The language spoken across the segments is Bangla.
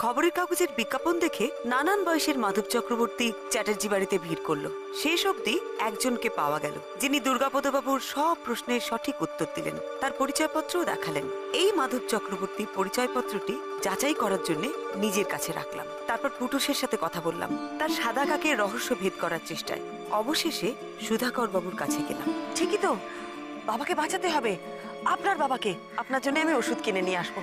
খবরের কাগজের বিজ্ঞাপন দেখে নানান বয়সের মাধব চক্রবর্তী চ্যাটার্জি বাড়িতে ভিড় করলো। শেষ অবধি একজনকে পাওয়া গেল, যিনি দুর্গাপদবাবুর সব প্রশ্নের সঠিক উত্তর দিলেন, তার পরিচয়পত্রও দেখালেন। এই মাধব চক্রবর্তীর পরিচয়পত্রটি যাচাই করার জন্য নিজের কাছে রাখলাম। তারপর পুটুসের সাথে কথা বললাম, তার সাদা কাকের রহস্য ভেদ করার চেষ্টায়। অবশেষে সুধাকর বাবুর কাছে গেলাম। ঠিকই তো, বাবাকে বাঁচাতে হবে, আপনার বাবাকে। আপনার জন্য আমি ওষুধ কিনে নিয়ে আসবো।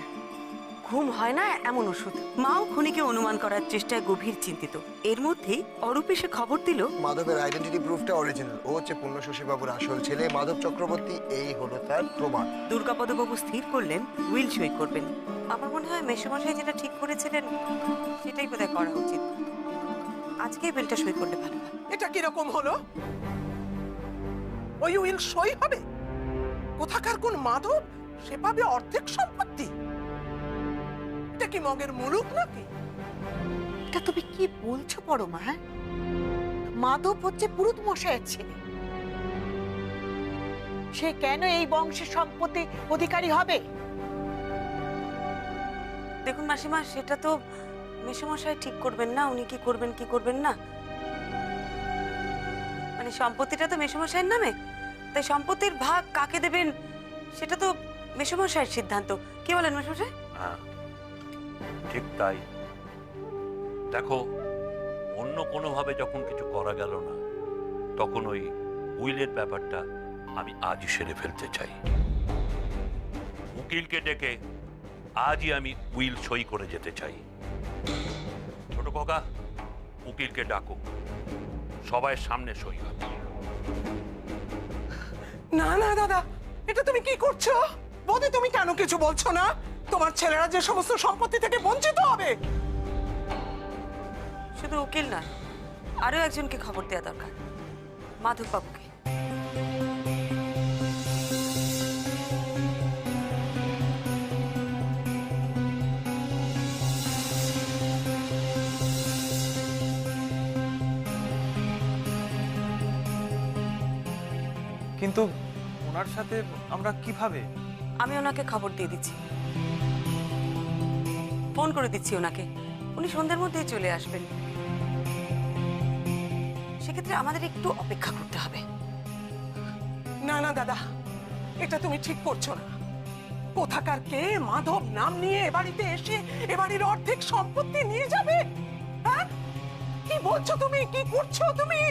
ঘুম হয় না এমন ওষুধ। মাও খুনিকে অনুমান করার চেষ্টায় গভীর চিন্তিত। এর মধ্যেই অরূপ এসে খবর দিল, মাধবের আইডেন্টিটি প্রুফটা অরিজিনাল। ও হচ্ছে পূর্ণশশী বাবুর আসল ছেলে মাধব চক্রবর্তী। এই হলো তার প্রমাণ। দুর্গাপদবাবু স্থির করলেন উইল সই করবেন। আমার মনে হয় মেসোমশাই যেটা ঠিক করেছিলেন সেটাই বোধহয় করা উচিত। আজকেই বিলটা সই করলে ভালো হয়। এটা কিরকম হলো? ওই উইল সই হবে? কোথাকার কোন মাধব সে পাবে অর্ধেক সম্পত্তি? এটা কি মগের মুলুক নাকি? এটা তুমি কি বলছো বড় মা? মাধব হচ্ছে পুরুত মশাইয়ের ছেলে, সে কেন এই বংশের সম্পত্তি অধিকারী হবে? দেখুন মাসিমা, সেটা তো মেসোমশাই ঠিক করবেন না। উনি কি করবেন কি করবেন না, মানে সম্পত্তিটা তো মেসোমশাইয়ের নামে, তাই সম্পত্তির ভাগ কাকে দেবেন সেটা তো মেসোমশাইয়ের সিদ্ধান্ত। কি বলেন মেসোমশাই? হ্যাঁ ঠিক তাই। দেখো, অন্য কোনোভাবে যখন কিছু করা গেল না, তখন ওই উইলের ব্যাপারটা আমি আজই সেরে ফেলতে চাই। উকিলকে ডেকে আজই আমি উইল সই করে যেতে চাই। ছোট কাকা, উকিলকে ডাকো, সবাই সামনে সই হবে। না না দাদা, এটা তুমি কি করছো? বৌদি, তুমি কেন কিছু বলছো না? তোমার ছেলেরা যে সমস্ত সম্পত্তি থেকে বঞ্চিত হবে। শুধু উকিল না, আরো একজনকে খবর দেওয়া দরকার, মাধব বাবুকে। কিন্তু ওনার সাথে আমরা কিভাবে? আমি ওনাকে খবর দিয়ে দিচ্ছি, ফোন করে দিচ্ছি ওনাকে। উনি সন্ধ্যার মধ্যেই চলে আসবেন। সেক্ষেত্রে আমাদের একটু অপেক্ষা করতে হবে। না না দাদা, এটা তুমি ঠিক করছো না। কোথাকার কে মাধব নাম নিয়ে এ বাড়িতে এসে এ বাড়ির অর্ধেক সম্পত্তি নিয়ে যাবে? হ্যাঁ, কি বলছো তুমি? কি করছো তুমি?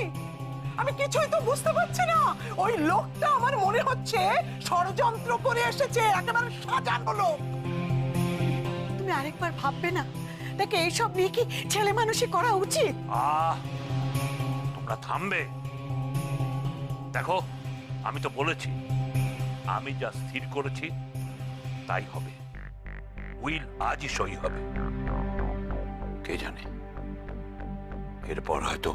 আমি কিছুই তো বুঝতে পারছি না। ওই লোকটা আমার মনে হচ্ছে ষড়যন্ত্র করে এসেছে, একেবারে সাজানো লোক। তুমি আরেকবার ভাববে না? তাকে এইসব নিয়ে কি ছেলে মানুষই করা উচিত? তোমরা থামবে? দেখো, আমি তো বলেছি, আমি যা স্থির করেছি তাই হবে। উইল আজই সই হবে। কে জানে, এরপর হয়তো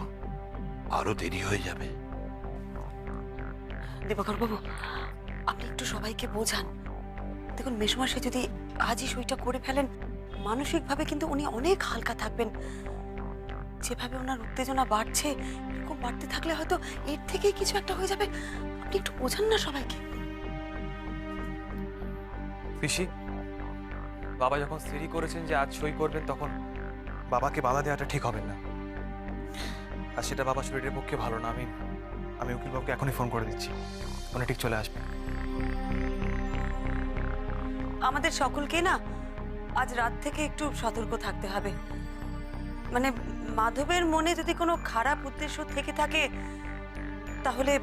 আরো দেরি হয়ে যাবে। দিবাকর বাবু, আপনি একটু সবাইকে বোঝান। দেখুন, মেসোমশাই যদি আজই সইটা করে ফেলেন, মানসিকভাবে কিন্তু উনি অনেক হালকা থাকবেন। যেভাবে ওনার উত্তেজনা বাড়ছে, এরকম বাড়তে থাকলে হয়তো এর থেকেই কিছু একটা হয়ে যাবে। আপনি একটু বোঝান না সবাইকে। পিসি, বাবা যখন স্থিরই করেছেন যে আজ সই করবেন, তখন বাবাকে বাধা দেওয়াটা ঠিক হবে না। আর সেটা বাবা শরীরের পক্ষে ভালো না। আমি উকিলবাবুকে এখনই ফোন করে দিচ্ছি, উনি ঠিক চলে আসবেন। আমাদের সকলকে না আজ রাত থেকে একটু সতর্ক থাকতে হবে। মানে মাধবের মনে যদি কোনো খারাপ উদ্দেশ্য থেকে থাকে, তাহলে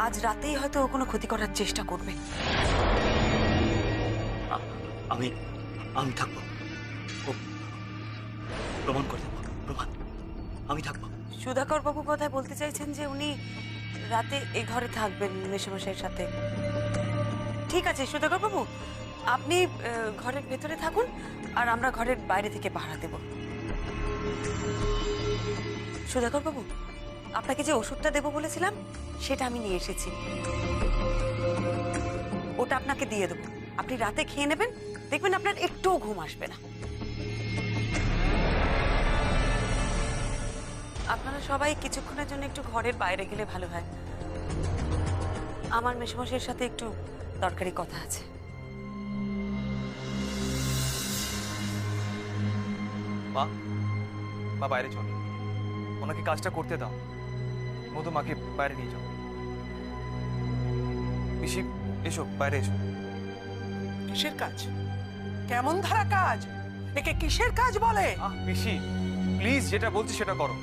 আজ রাতেই হয়তো ও কোনো ক্ষতি করার চেষ্টা করবে। আমি থাকবো, প্রমাণ করে দেবো। প্রমাণ আমি থাকবো। সুধাকর বাবু বোধহয় বলতে চাইছেন যে উনি রাতে এই ঘরে থাকবেন মেসোমশাইয়ের সাথে। ঠিক আছে সুধাকর বাবু, আপনি ঘরের ভেতরে থাকুন, আর আমরা ঘরের বাইরে থেকে পাহারা দেব। সুধাকর বাবু, আপনাকে যে ওষুধটা দেবো বলেছিলাম সেটা আমি নিয়ে এসেছি। ওটা আপনাকে দিয়ে দেবো, আপনি রাতে খেয়ে নেবেন, দেখবেন আপনার একটুও ঘুম আসবে না। আপনারা সবাই কিছুক্ষণের জন্য একটু ঘরের বাইরে গেলে ভালো হয়। আমার মেসোমশাইয়ের সাথে একটু দরকারি কথা আছে। মা, মা বাইরে চল, ওনাকে কাজটা করতে দাও। মধু, মাকে বাইরে নিয়ে যাও। পিসি, এসো, বাইরে এসো। কিসের কাজ? কেমন ধারা কাজ? একে কিসের কাজ বলে? পিসি প্লিজ, যেটা বলছি সেটা করো।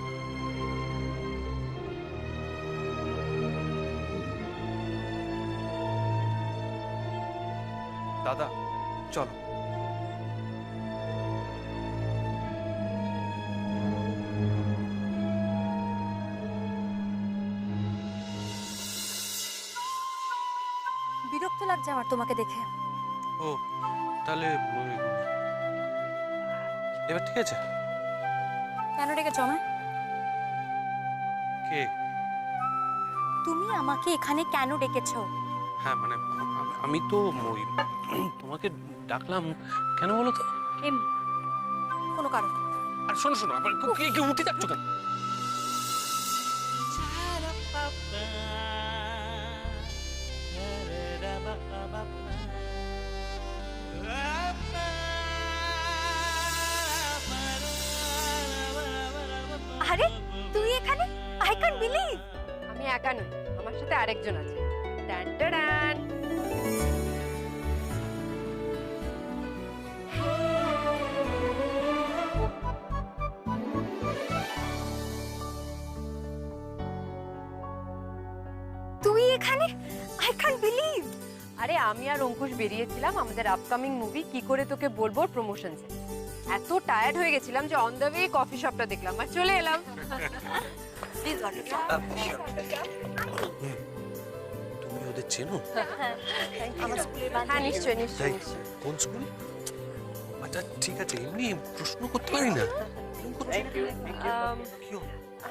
দাদা চলো। বিরক্ত লাগছে আমার তোমাকে দেখে। ও তাহলে এবার ঠিক আছে? কেন ডেকেছো আমায়? কে? তুমি আমাকে এখানে কেন ডেকেছো? হ্যাঁ মানে আমি তো ওই তোমাকে ডাকলাম কেন বলো তো? কোনো কারণ? আর শোনো শোনো, আবার কি উঠে যাচ্ছ কেন? আরে তুই এখানে? I can't believe. আমি একা নই, আমার সাথে আরেকজন আছে। টান টান। তুই এখানে? I can't believe. আরে আমি আর অঙ্কুশ বেরিয়েছিলাম আমাদের আপকামিং মুভি কি করে তোকে বলবো প্রমোশনসে। এত টায়ার্ড হয়ে গেছিলাম যে অন দ্য ওয়ে কফি শপটা দেখলাম আর চলে এলাম। প্লিজ তুমি ওদের চেনো? আমার স্কুলের হ্যাঁ বান্ধবী। নিশ্চয়ই নিশ্চয়ই তাই? নিশ্চয়ই। কোন স্কুল? আচ্ছা ঠিক আছে, এমনি প্রশ্ন করতে পারি না?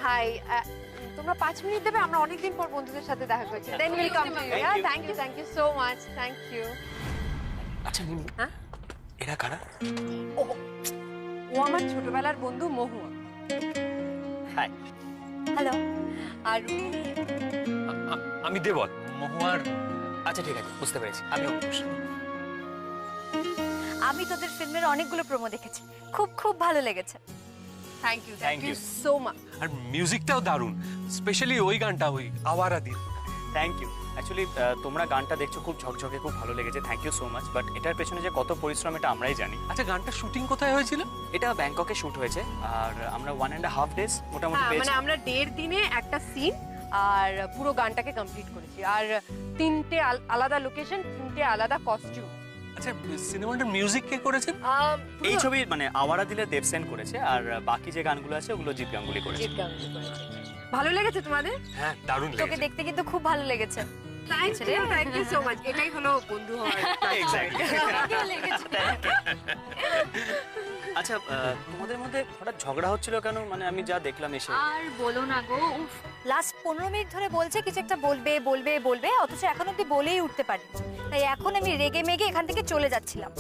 হাই, তোমরা 5 মিনিট দেবে? আমরা অনেকদিন পর বন্ধুদের সাথে দেখা করছি। Then will come to you. Thank you so much. Thank you. আচ্ছা মিমি, হ্যাঁ? এরা কারা? ও আমার ছোটবেলার বন্ধু মহুয়া। হাই। হ্যালো। আর আমি দেবল, মহুয়ার। আচ্ছা ঠিক আছে, বুঝতে পেরেছি। আমি অঙ্কুশ। আমি তোদের ফিল্মের অনেকগুলো প্রোমো দেখেছি, খুব খুব ভালো লেগেছে। Thank you so much. আর মিউজিকটাও দারুণ, স্পেশালি ওই গানটা, ওই আওয়ারা দিন। Thank you. অ্যাকচুয়ালি তোমরা গানটা দেখছো খুব ঝকঝকে, খুব ভালো লেগেছে, thank you so much. But এটার পেছনে যে কত পরিশ্রম এটা আমরাই জানি। আচ্ছা গানটা শুটিং কোথায় হয়েছিল? এটা ব্যাংককে শুট হয়েছে আর আমরা 1.5 days মোটামুটি হ্যাঁ, পেয়েছি। মানে আমরা 1.5 দিনে একটা সিন আর পুরো গানটাকে কমপ্লিট করেছি। আর 3টে আলাদা লোকেশন, 3টে আলাদা কস্টিউম। আচ্ছা সিনেমাটার মিউজিক কে করেছেন? এই ছবি মানে আওয়ারা দিলে দেবসেন করেছে আর বাকি যে গানগুলো আছে ওগুলো জিৎ গাঙ্গুলি করেছে। জিৎ গাঙ্গুলি করেছে। ভালো লেগেছে তোমাদের? হ্যাঁ দারুণ তোকে লেগেছে। দেখতে কিন্তু খুব ভালো লেগেছে। Thank you so much. এটাই হলো বন্ধু হওয়ার। এক্স্যাক্টলি। আমাকেও লেগেছে। আচ্ছা তোমাদের মধ্যে হঠাৎ ঝগড়া হচ্ছিল কেন? মানে আমি যা দেখলাম এসে। আর বলো না গো, লাস্ট 15 মিনিট ধরে বলছে কিছু একটা বলবে বলবে বলবে, অথচ এখন অব্দি বলেই উঠতে পারি। তাই এখন আমি রেগে মেগে এখান থেকে চলে যাচ্ছিলাম।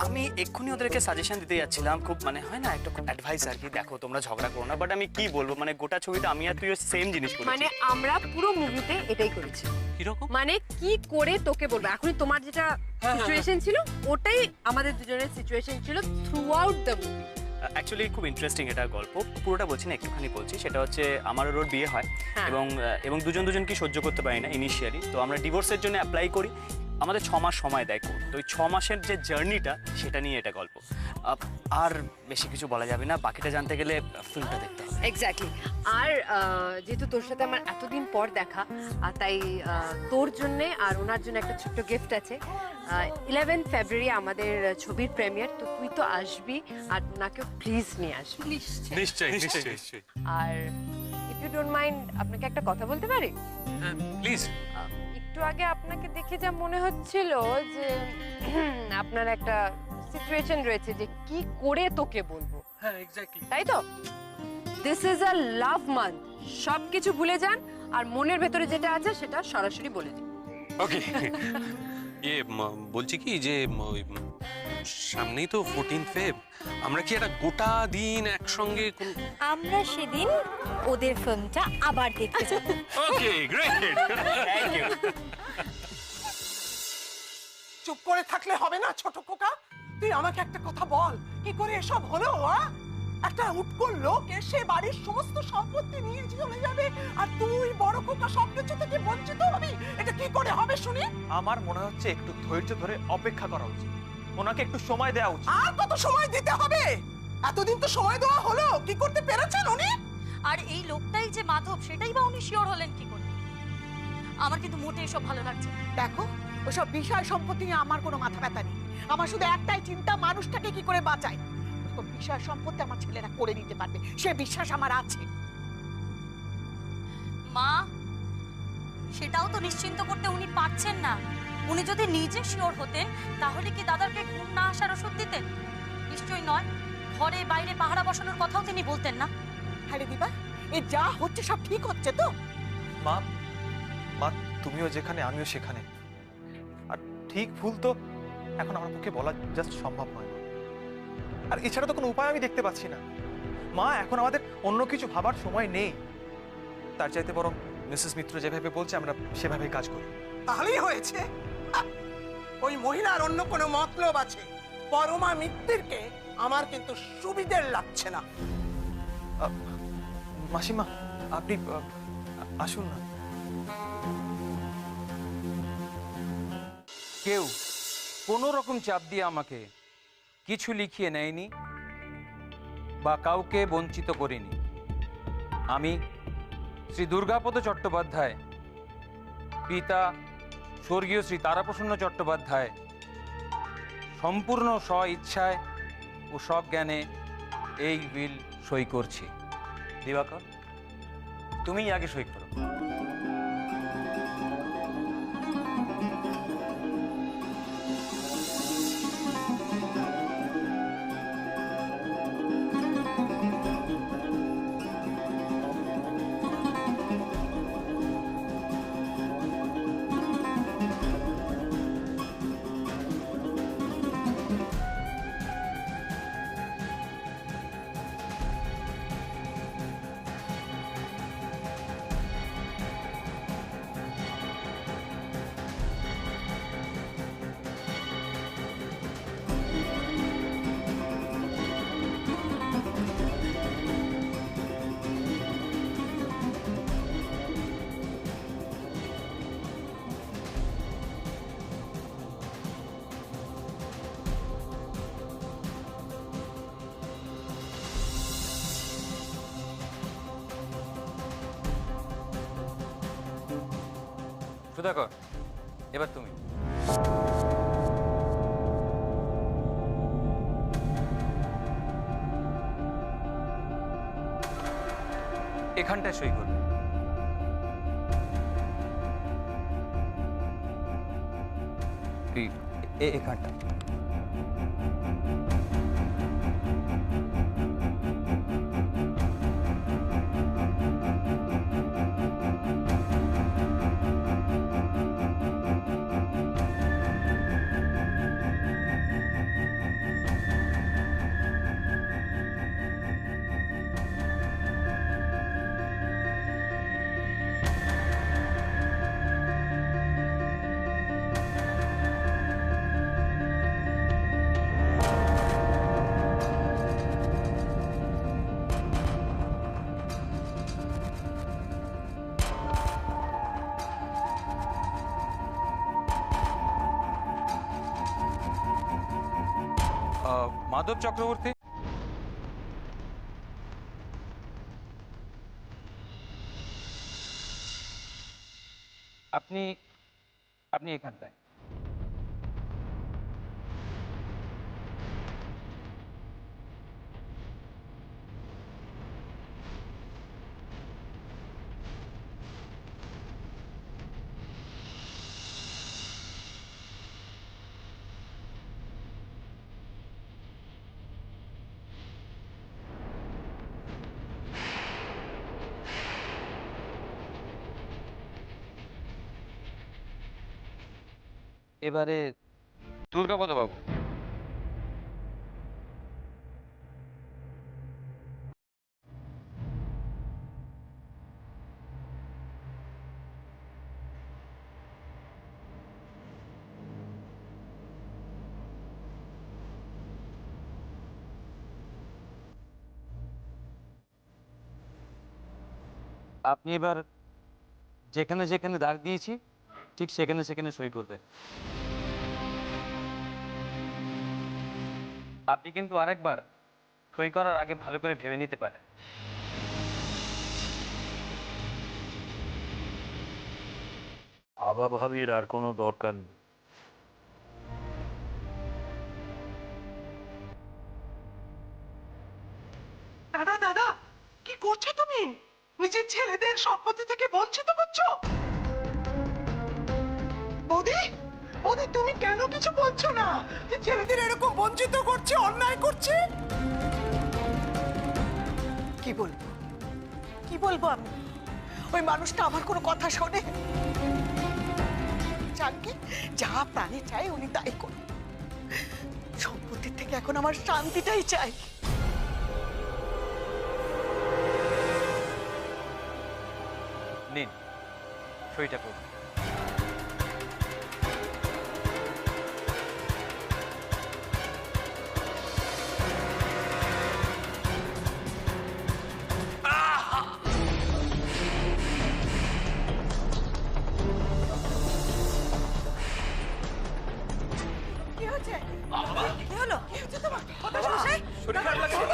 আমি এক্ষুনি ওদেরকে সাজেশন দিতে যাচ্ছিলাম, খুব মানে হয় না একটা অ্যাডভাইস আর কি, দেখো তোমরা ঝগড়া করো না। বাট আমি কি বলবো, মানে গোটা ছবিতে আমি আর তুইও সেম জিনিস করেছি। মানে আমরা পুরো মুভিতে এটাই করেছি। কিরকম? মানে কি করে তোকে বলবো, এখনই তোমার যেটা সিচুয়েশন ছিল ওটাই আমাদের দুজনের সিচুয়েশন ছিল through out the movie. Actually খুব ইন্টারেস্টিং এটা গল্প, পুরোটা বলছি না, একটুখানি বলছি। সেটা হচ্ছে আমার ওর বিয়ে হয় এবং দুজনকে সহ্য করতে পারি না ইনিশিয়ালি, তো আমরা ডিভোর্সের জন্য অ্যাপ্লাই করি। আমাদের 6 মাস সময় দেয় কোর্ট, তো ওই 6 মাসের যে জার্নিটা সেটা নিয়ে এটা গল্প। আর বেশি কিছু বলা যাবে না, বাকিটা জানতে গেলে ফিল্মটা দেখতে হবে। এক্স্যাক্টলি। আর যেহেতু তোর সাথে আমার এতদিন পর দেখা, তাই তোর জন্য আর ওনার জন্য একটা ছোট্ট গিফট আছে। 11 ফেব্রুয়ারি আমাদের ছবির প্রিমিয়ার, তো তুই তো আসবি আর ওনাকে প্লিজ নিয়ে আসবি। নিশ্চয়ই নিশ্চয়ই। আর ইফ ইউ ডোন্ট মাইন্ড আপনাকে একটা কথা বলতে পারি? হ্যাঁ প্লিজ। একটু আগে আপনাকে দেখে যা মনে হচ্ছিল যে আপনার একটা সিচুয়েশন রয়েছে যে কি করে তোকে বলবো। হ্যাঁ এক্স্যাক্টলি। তাই তো? This is a love month, সবকিছু ভুলে যান আর মনের ভেতরে যেটা আছে সেটা সরাসরি বলে দিন। ওকে। বলছি কি যে সামনেই তো 14 ফেব, আমরা কি একটা গোটা দিন একসঙ্গে আমরা সেদিন ওদের ফিল্মটা আবার দেখতে যাব। Okay great. Thank you. চুপ করে থাকলে হবে না ছোট খোকা, তুই আমাকে একটা কথা বল, কি করে এসব হলো? একটা উটকো লোক এসে বাড়ির সমস্ত সম্পত্তি নিয়ে চলে যাবে, আর তুই বড় খোকা সব কিছু থেকে বঞ্চিত হবি? এটা কি করে হবে শুনি? আমার মনে হচ্ছে একটু ধৈর্য ধরে অপেক্ষা করা উচিত, ওনাকে একটু সময় দেওয়া উচিত। আর কত সময় দিতে হবে? এতদিন তো সময় দেওয়া হলো, কি করতে পেরেছেন উনি? আর এই লোকটাই যে মাধব সেটাই বা উনি শিওর হলেন কি করে? আমার কিন্তু মোটে এসব ভালো লাগছে না। দেখো, ওসব বিষয় সম্পত্তি নিয়ে আমার কোনো মাথা ব্যথা নেই। আমার শুধু একটাই চিন্তা, মানুষটাকে কি করে বাঁচাই। ওরকম বিষয় সম্পত্তি আমার ছেলেরা করে নিতে পারবে, সে বিশ্বাস আমার আছে। মা, সেটাও তো নিশ্চিন্ত করতে উনি পারছেন না। উনি যদি নিজে শিওর হতেন তাহলে কি দাদাকে ঘুম না আসার ওষুধ দিতেন? নিশ্চয়ই নয়। ঘরে বাইরে পাহারা বসানোর কথাও তিনি বলতেন না। হ্যাঁ দিবা, এ যা হচ্ছে সব ঠিক হচ্ছে তো? মা, মা তুমিও যেখানে আমিও সেখানে, আর ঠিক ভুল তো এখন আমার পক্ষে বলা জাস্ট সম্ভব নয়। আর এছাড়া তো কোনো উপায় আমি দেখতে পাচ্ছি না। মা, এখন আমাদের অন্য কিছু ভাবার সময় নেই। তার চাইতে বরং মিসেস মিত্র যেভাবে বলছে আমরা সেভাবেই কাজ করি। তাহলেই হয়েছে। ওই মহিলার অন্য কোনো মতলব আছে। পরমা মিত্তিরকে আমার কিন্তু সুবিধের লাগছে না। মাসিমা, আপনি আসুন না। কেউ কোনো রকম চাপ দিয়ে আমাকে কিছু লিখিয়ে নেয়নি বা কাউকে বঞ্চিত করিনি। আমি শ্রী দুর্গাপদ চট্টোপাধ্যায়, পিতা স্বর্গীয় শ্রী তারাপ্রসন্ন চট্টোপাধ্যায়, সম্পূর্ণ স্ব ইচ্ছায় ও সজ্ঞানে এই উইল সই করছি। দিবাকর, তুমিই আগে সই করো। সুধাকর, এবার তুমি। এখানটায় সই করবে। এখানটা। মাধব চক্রবর্তী, আপনি আপনি এখানটায়। এবারে দুর্গাপদ বাবু। আপনি এবার যেখানে যেখানে দাগ দিয়েছি ঠিক সেখানে সেখানে সই করবেন। আপনি কিন্তু আরেকবার সই করার আগে ভালো করে ভেবে নিতে পারেন। আবাভাবির আর কোনো দরকার নেই। দাদা দাদা কি করছো তুমি? নিজের ছেলেদের সম্পত্তি থেকে বঞ্চিত করছো। বৌদি, বৌদি তুমি কেন কিছু বলছো না? যে ছেলেদের এরকম বঞ্চিত করছে, অন্যায় করছে। কি বলবো, কি বলবো আমি? ওই মানুষটা আমার কোনো কথা শোনে? যাকে যা প্রাণে চাই উনি তাই করুন। সম্পত্তির থেকে এখন আমার শান্তিটাই চাই। নিন সইটা করুন। কি হচ্ছে? কি হলো? কি হচ্ছে তোমার? শরীর খারাপ লাগছে?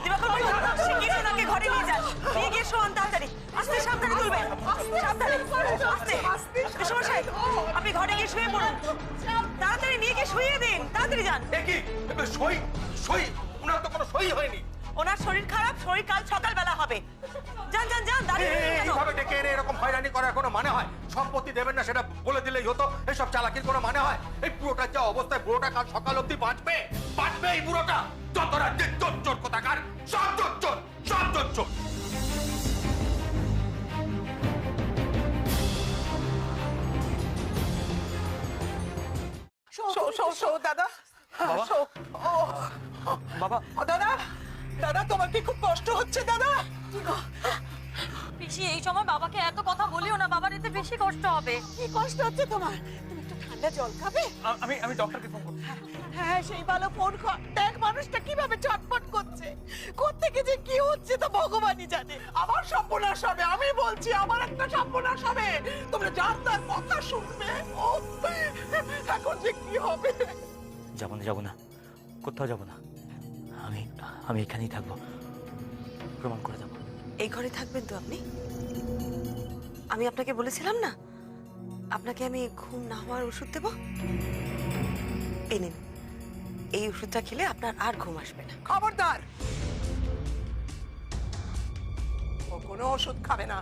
দিবাকর বাবু, শিগগিরই ওনাকে ঘরে নিয়ে যান। নিয়ে গিয়ে শোয়ান তাড়াতাড়ি। আস্তে সাবধানে তুলবেন। সাবধানে, আস্তে। মেসোমশাই, আপনি ঘরে গিয়ে শুয়ে পড়ুন। তাড়াতাড়ি নিয়ে গিয়ে শুইয়ে দিন। তাড়াতাড়ি যান। সই সই ওনার তো কোনো সই হয়নি। ওনার শরীর খারাপ, শরীর কাল সকালবেলা হবে। যান যান যান, দাঁড়িয়ে রইলেন কেন? এইভাবে ডেকে এনে এরকম হয়রানি করার কোনো মানে হয়? সম্পত্তি দেবেন না সেটা বলে দিলেই হতো। এসব চালাকির কোনো মানে হয়? এই পুরোটার যা অবস্থায়, বুড়োটা কাল সকাল অবধি বাঁচবে এই বুড়োটা। যত রাজ্যের চোর কোথাকার, সব চোর। দাদা, শো। বাবা, দাদা, দাদা তোমার কি খুব কষ্ট হচ্ছে দাদা? পিসি এই সময় বাবাকে এত কথা বলিও না, বাবার এতে বেশি কষ্ট হবে। কি কষ্ট হচ্ছে তোমার? তুমি একটু ঠান্ডা জল খাবে? আমি ডক্টরকে ফোন করব। হ্যাঁ সেই ভালো ফোন কর। দেখ মানুষটা কিভাবে চটপট করছে। কোত্থেকে যে কি হচ্ছে তো ভগবানই জানে। আমার সর্বনাশ হবে, আমি বলছি আমার একটা সর্বনাশ হবে। তোমরা যার তার কথা শুনবে। ও, এখন যে কি হবে? যাবো না কোথাও যাবো না, আমি এখানেই থাকবো, প্রমাণ করে দেবো। এই ঘরে থাকবেন তো আপনি? আমি আপনাকে বলেছিলাম না আপনাকে আমি ঘুম না হওয়ার ওষুধ দেব। এই নিন, এই ওষুধটা খেলে আপনার আর ঘুম আসবে না। খবরদার, ও কোনো ওষুধ খাবে না।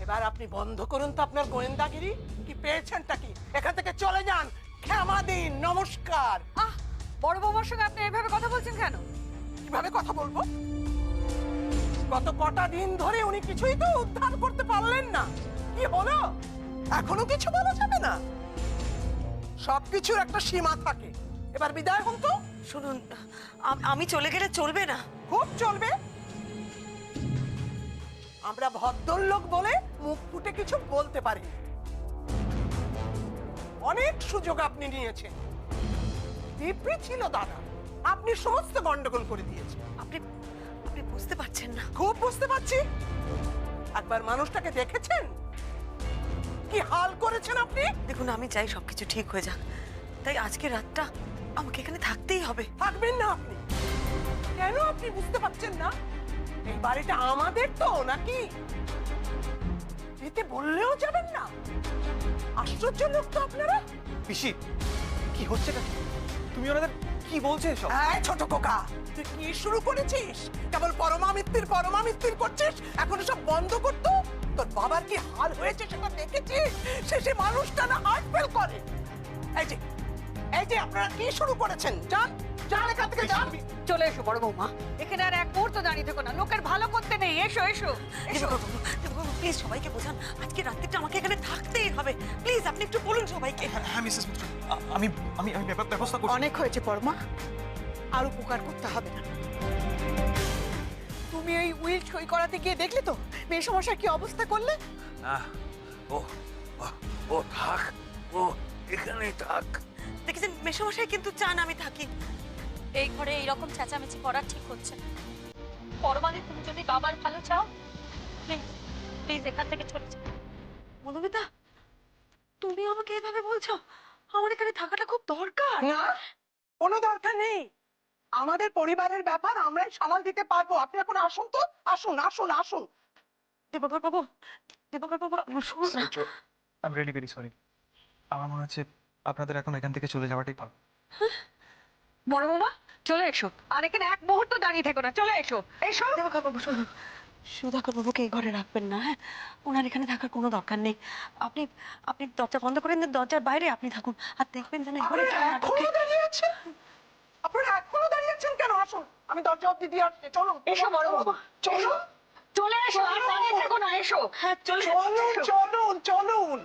এবার আপনি বন্ধ করুন তো আপনার গোয়েন্দাগিরি। কি পেয়েছেনটা কি? এখান থেকে চলে যান। ক্ষমা দিন, নমস্কার। বড় বৌমার সঙ্গে আপনি এভাবে কথা বলছেন কেন? কিভাবে কথা বলবো? গত কটা দিন ধরে উনি কিছুই তো উদ্ধার করতে পারলেন না। কি হলো? এখনো কিছু বলা যাবে না? সবকিছুর একটা সীমা থাকে। এবার বিদায় হন তো। শুনুন, আমি চলে গেলে চলবে না? খুব চলবে। আমরা ভদ্রলোক বলে মুখ ফুটে কিছু বলতে পারি। অনেক সুযোগ আপনি নিয়েছেন। দিব্যি ছিল দাদা, আপনি সমস্ত গন্ডগোল করে দিয়েছেন। আপনি বুঝতে পারছেন না। খুব বুঝতে পারছি। একবার মানুষটাকে দেখেছেন কি হাল করেছেন আপনি? দেখুন, আমি চাই সবকিছু ঠিক হয়ে যাক, তাই আজকে রাতটা আমাকে এখানে থাকতেই হবে। থাকবেন না আপনি? কেন আপনি বুঝতে পারছেন না? এই বাড়িটা আমাদের তো নাকি? যেতে বললেও যাবেন না? আশ্চর্য লোক তো আপনারা। পিসি কি হচ্ছে না? তুমি ওনাদের কি বলছো এসব? এই ছোট খোকা, তুই কি শুরু করেছিস? কেবল পরমামিত্তির করছিস। এখন সব বন্ধ করতো। তোর বাবার কি হাল হয়েছে সেটা দেখেছিস? শেষে মানুষটা না হার্ট ফেল করে। এই যে আপনারা কি শুরু করেছেন? যান যান, এখান থেকে যান। চলে এসো বড় বৌমা, এখানে আর এক মুহূর্ত দাঁড়িয়ে থেকো না। লোকের ভালো করতে নেই। এসো এসো এসো। প্লিজ সবাইকে বোঝান, আজকে রাত্রিটা আমাকে এখানে থাকতেই হবে। প্লিজ আপনি একটু বলুন সবাইকে। হ্যাঁ মিসেস মিত্র, আমি আমি আমি ব্যবস্থা করছি। অনেক হয়েছে পরমা, আর উপকার করতে হবে না। তুমি ওই উইল সই করাতে গিয়ে দেখলে তো মেয়ে সমস্যার কি অবস্থা করলে? ও থাক, ও এখানেই থাক। দেখেছেন, মেসোমশাই কিন্তু চান আমি থাকি। এই ঘরে এইরকম চেঁচামেচি করা ঠিক হচ্ছে না। পরমানে তুমি যদি বাবার ভালো চাও প্লিজ প্লিজ এখান থেকে চলে যাও। মধুমিতা, তুমি আমাকে এভাবে বলছো? আমার এখানে থাকাটা খুব দরকার। না, কোনো দরকার নেই। আমাদের পরিবারের ব্যাপার আমরাই সামাল দিতে পারবো। আপনি এখন আসুন তো, আসুন আসুন আসুন। দেবকর বাবু, শুনুন না। I am really very sorry. আমার মনে হচ্ছে আপনাদের এখন এখান থেকে চলে যাওয়াটাই ভালো। বড় বাবা চলে এসো, আর এখানে এক মুহূর্ত দাঁড়িয়ে থেকো না, চলে এসো। এসো। দেবকর বাবু শুনুন, সুধাকর বাবুকে এই ঘরে রাখবেন না। হ্যাঁ, ওনার এখানে থাকার কোনো দরকার নেই। আপনি আপনি দরজা বন্ধ করে দিন, দরজার বাইরে আপনি থাকুন, আর দেখবেন যেন এই ঘরে কেউ না ঢোকে। আপনারা এখনো দাঁড়িয়ে আছেন কেন? আসুন, আমি দরজা অবধি দিয়ে আসছি। চলুন এসো বড় বাবা, চলো চলে এসো, আর দাঁড়িয়ে থেকো না, এসো। হ্যাঁ চলুন চলুন চলুন।